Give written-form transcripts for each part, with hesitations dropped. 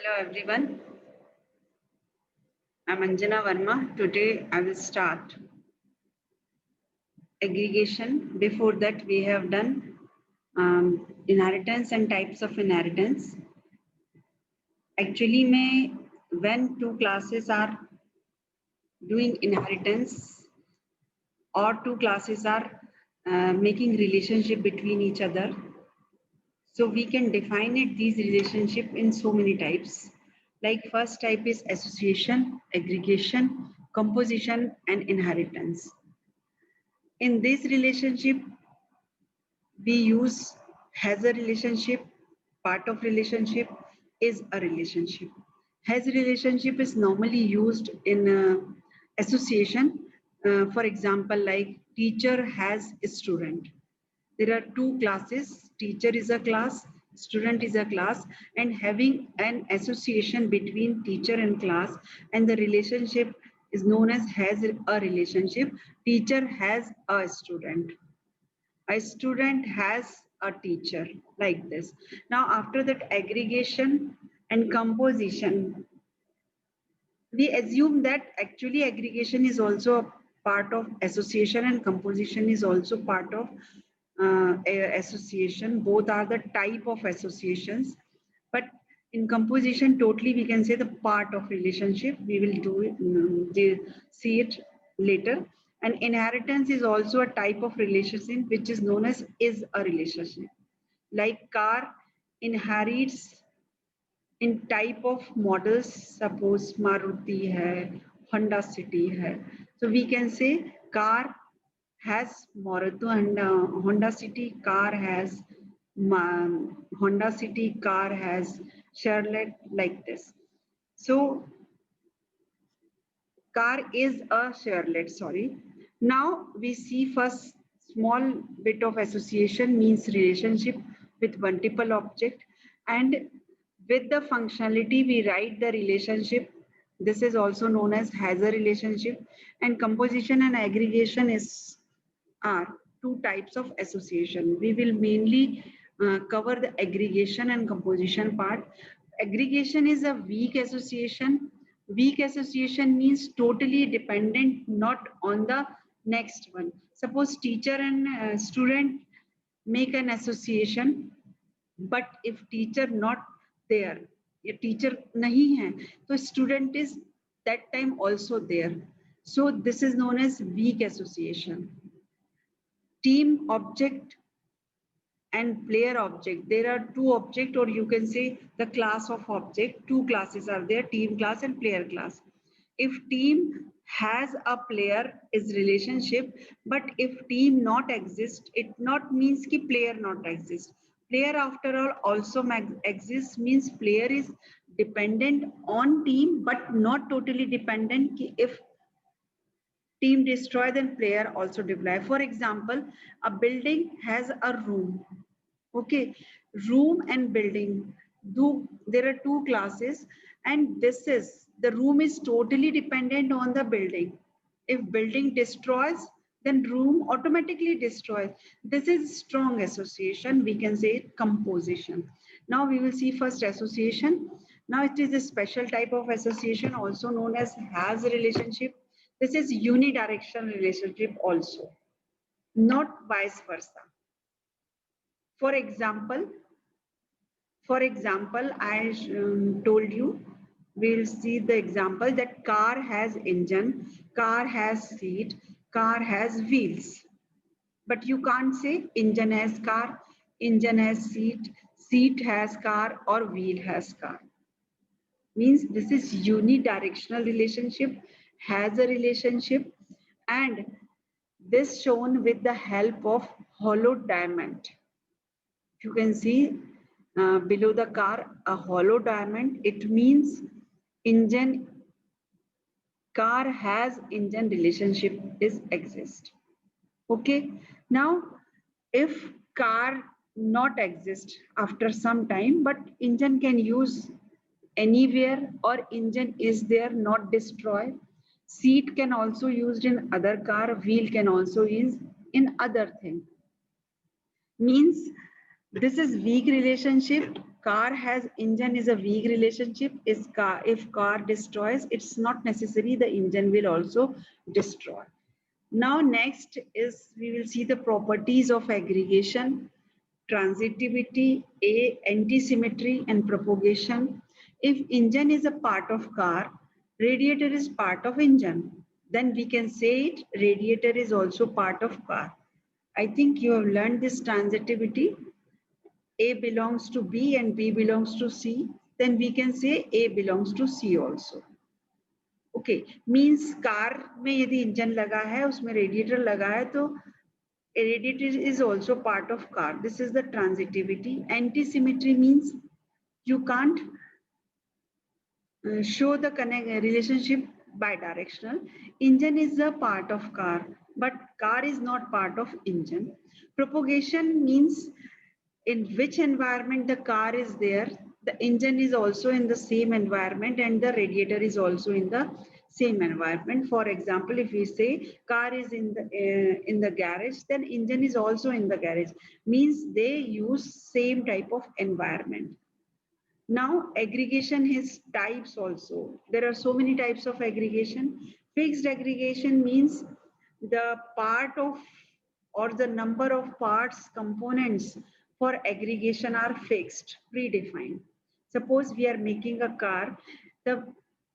Hello everyone, I'm Anjana Verma. Today I will start aggregation. Before that we have done inheritance and types of inheritance. Actually, when two classes are doing inheritance or two classes are making relationship between each other, so we can define these relationship in so many types. Like first type is association, aggregation, composition, and inheritance. In this relationship, we use has a relationship, part of relationship is a relationship. Has relationship is normally used in association. For example, like teacher has a student. There are two classes, teacher is a class, student is a class, and having an association between teacher and class, and the relationship is known as has a relationship. Teacher has a student, a student has a teacher, like this. Now after that, aggregation and composition, we assume that actually aggregation is also a part of association and composition is also part of association. Both are the type of associations, but in composition totally we can say the part of relationship. We will do it, see it later. And inheritance is also a type of relationship which is known as is a relationship. Like car inherits in type of models, suppose Maruti hai, Honda City hai. So we can say car has Maruti and Honda City, car has Honda City, car has Chevrolet, like this. So car is a Chevrolet, sorry. Now we see first small bit of association means relationship with multiple object, and with the functionality we write the relationship. This is also known as has a relationship. And composition and aggregation are two types of association. We will mainly cover the aggregation and composition part. Aggregation is a weak association. Weak association means totally dependent, not on the next one. Suppose teacher and student make an association, but if teacher not there, a teacher nahi hai, so student is that time also there. So this is known as weak association. Team object and player object. There are two object, or you can say the class of object. Two classes are there, team class and player class. If team has a player is relationship, but if team not exist, it not means ki player not exist. Player after all also exists, means player is dependent on team but not totally dependent ki if team destroy then player also deploy. For example, a building has a room. Okay, room and building. There are two classes, and this is the room is totally dependent on the building. If building destroys, then room automatically destroys. This is strong association. We can say composition. Now we will see first association. Now it is a special type of association also known as has relationship. This is unidirectional relationship also, not vice versa. For example, I told you, we'll see the example that car has engine, car has seat, car has wheels. But you can't say engine has car, engine has seat, seat has car, or wheel has car. Means this is unidirectional relationship, has a relationship, and this shown with the help of hollow diamond. You can see below the car a hollow diamond. It means engine, car has engine relationship is exist. Okay, now if car not exist after some time, but engine can use anywhere, or engine is there not destroy, seat can also used in other car, wheel can also use in other thing. Means this is weak relationship, car has engine is a weak relationship. If car destroys, it's not necessary the engine will also destroy. Now next is we will see the properties of aggregation, transitivity, anti-symmetry and propagation. If engine is a part of car, radiator is part of engine. Then we can say it, radiator is also part of car. I think you have learned this transitivity. A belongs to B and B belongs to C. Then we can say A belongs to C also. Okay, means car में यदि engine लगा है, उसमें radiator लगा है, तो radiator is also part of car. This is the transitivity. Anti-symmetry means you can't show the relationship bidirectional. Engine is a part of car, but car is not part of engine. Propagation means in which environment the car is there, the engine is also in the same environment and the radiator is also in the same environment. For example, if we say car is in the garage, then engine is also in the garage. Means they use same type of environment. Now aggregation has types also. There are so many types of aggregation. Fixed aggregation means the part of or the number of parts, components for aggregation are fixed, predefined. Suppose we are making a car, the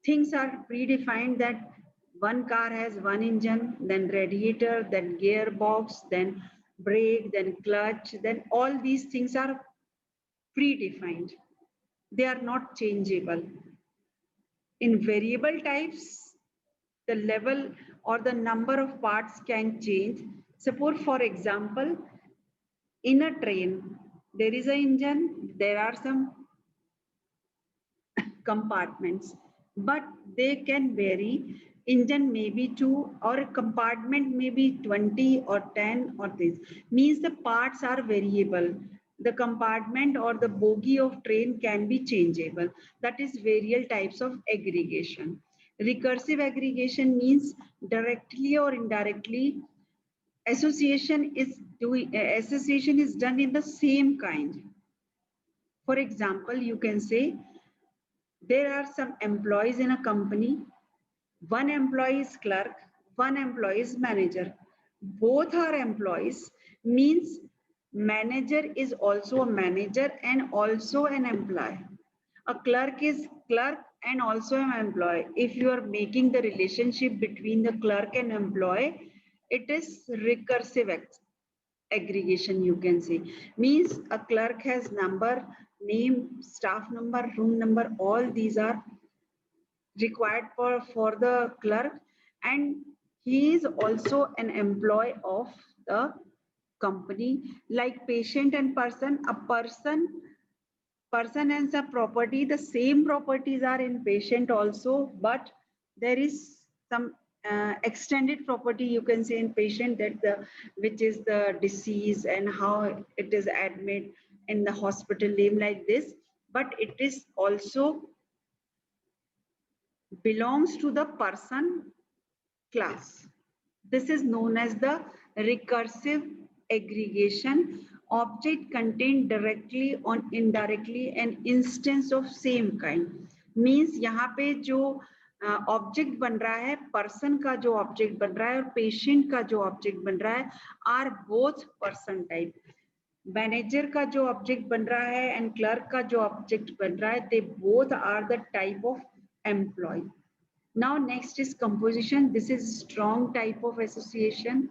things are predefined that one car has one engine, then radiator, then gearbox, then brake, then clutch, then all these things are predefined. They are not changeable. In variable types, the level or the number of parts can change. Suppose, for example, in a train, there is an engine, there are some compartments, but they can vary. Engine may be 2 or a compartment may be 20 or 10 or this. Means the parts are variable. The compartment or the bogie of train can be changeable. That is various types of aggregation. Recursive aggregation means directly or indirectly association is done in the same kind. For example, you can say there are some employees in a company. One employee is clerk, one employee is manager. Both are employees, means manager is also a manager and also an employee. A clerk is clerk and also an employee. If you are making the relationship between the clerk and employee, it is recursive aggregation, you can say. Means a clerk has number, name, staff number, room number, all these are required for the clerk, and he is also an employee of the company. Like patient and person, a person and a property, the same properties are in patient also, but there is some extended property, you can say, in patient, that the which is the disease and how it is admitted in the hospital name, like this, but it is also belongs to the person class. This is known as the recursive aggregation. Object contained directly or indirectly an instance of same kind. Means यहाँ पे जो object बन रहा है, person का जो object बन रहा है और पेशेंट का जो ऑब्जेक्ट बन रहा है, are both person type. Manager का जो ऑब्जेक्ट बन रहा है एंड क्लर्क का जो ऑब्जेक्ट बन रहा है, they both are the type of employ. Now next is composition. This is strong type of association.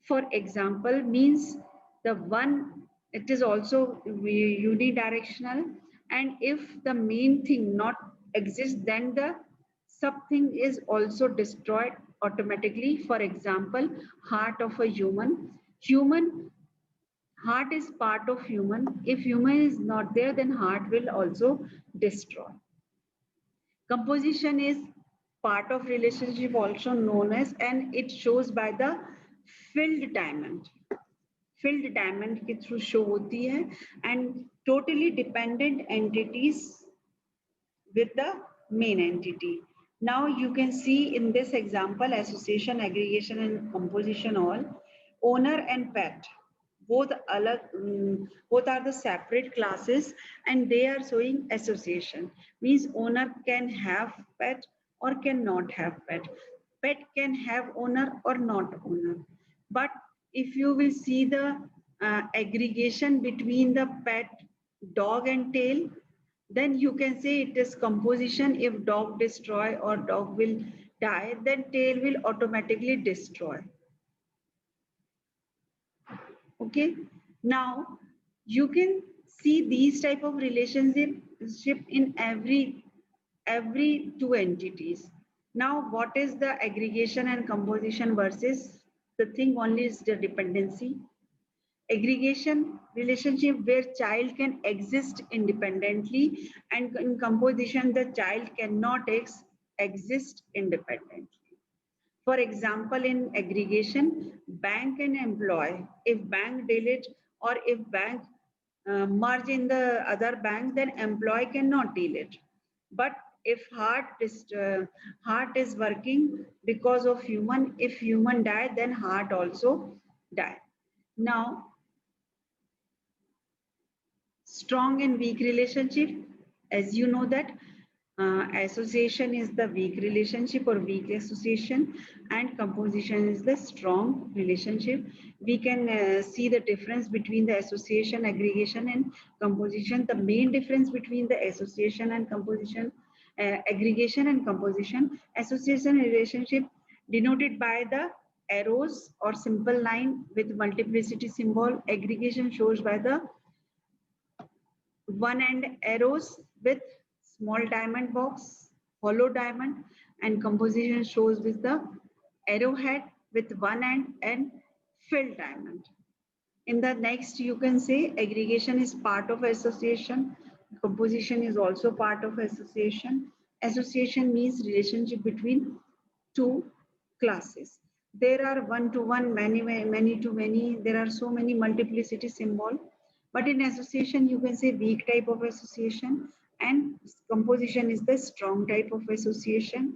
For example, means the one, it is also unidirectional, and if the main thing not exists, then the something is also destroyed automatically. For example, heart of a human. Heart is part of human. If human is not there, then heart will also destroy. Composition is part of relationship also known as, and it shows by the filled diamond. Filled diamond के through show होती है, and totally dependent entities with the main entity. Now you can see in this example association, aggregation and composition all. Owner and pet. both are the separate classes, and they are showing association. Means owner can have pet or cannot have pet. Pet can have owner or not owner. But if you will see the aggregation between the pet, dog and tail, then you can say it is composition. If dog destroy or dog will die, then tail will automatically destroy. Okay. Now you can see these type of relationship in every two entities. Now what is the aggregation and composition versus the thing only is the dependency. Aggregation relationship where child can exist independently, and in composition the child cannot exist independently. For example, in aggregation, bank and employee, if bank delete or if bank merge in the other bank, then employee cannot delete. But if heart is working because of human, if human die, then heart also die. Now, strong and weak relationship, as you know that association is the weak relationship or weak association, and composition is the strong relationship. We can see the difference between the association, aggregation and composition. The main difference between the association and composition, aggregation and composition: association relationship denoted by the arrows or simple line with multiplicity symbol. Aggregation shows by the one end arrows with small diamond box, hollow diamond, and composition shows with the arrowhead with one end and filled diamond. In the next, you can say aggregation is part of association. Composition is also part of association. Association means relationship between two classes. There are one to one, many to many. There are so many multiplicity symbol. But in association, you can say weak type of association, and composition is the strong type of association.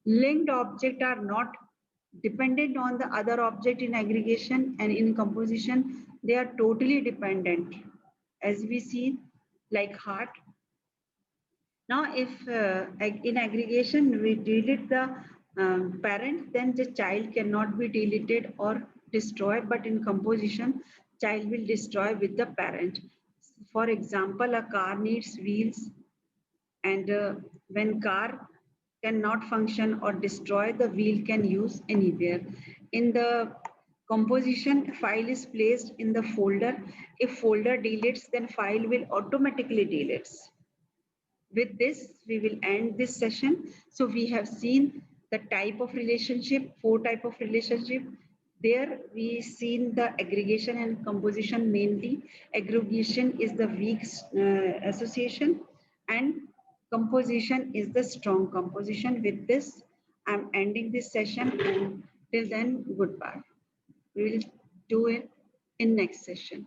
Linked objects are not dependent on the other object in aggregation, and in composition they are totally dependent, as we see, like heart. Now if in aggregation we delete the parent, then the child cannot be deleted or destroyed, but in composition child will destroy with the parent. For example, a car needs wheels, and when car cannot function or destroy, the wheel can use anywhere. In the composition, file is placed in the folder. If folder deletes, then file will automatically deletes. With this we will end this session. So we have seen the type of relationship, four type of relationship. There we seen the aggregation and composition. Mainly aggregation is the weak association, and composition is the strong composition. With this I'm ending this session, and till then, goodbye. We will do it in next session.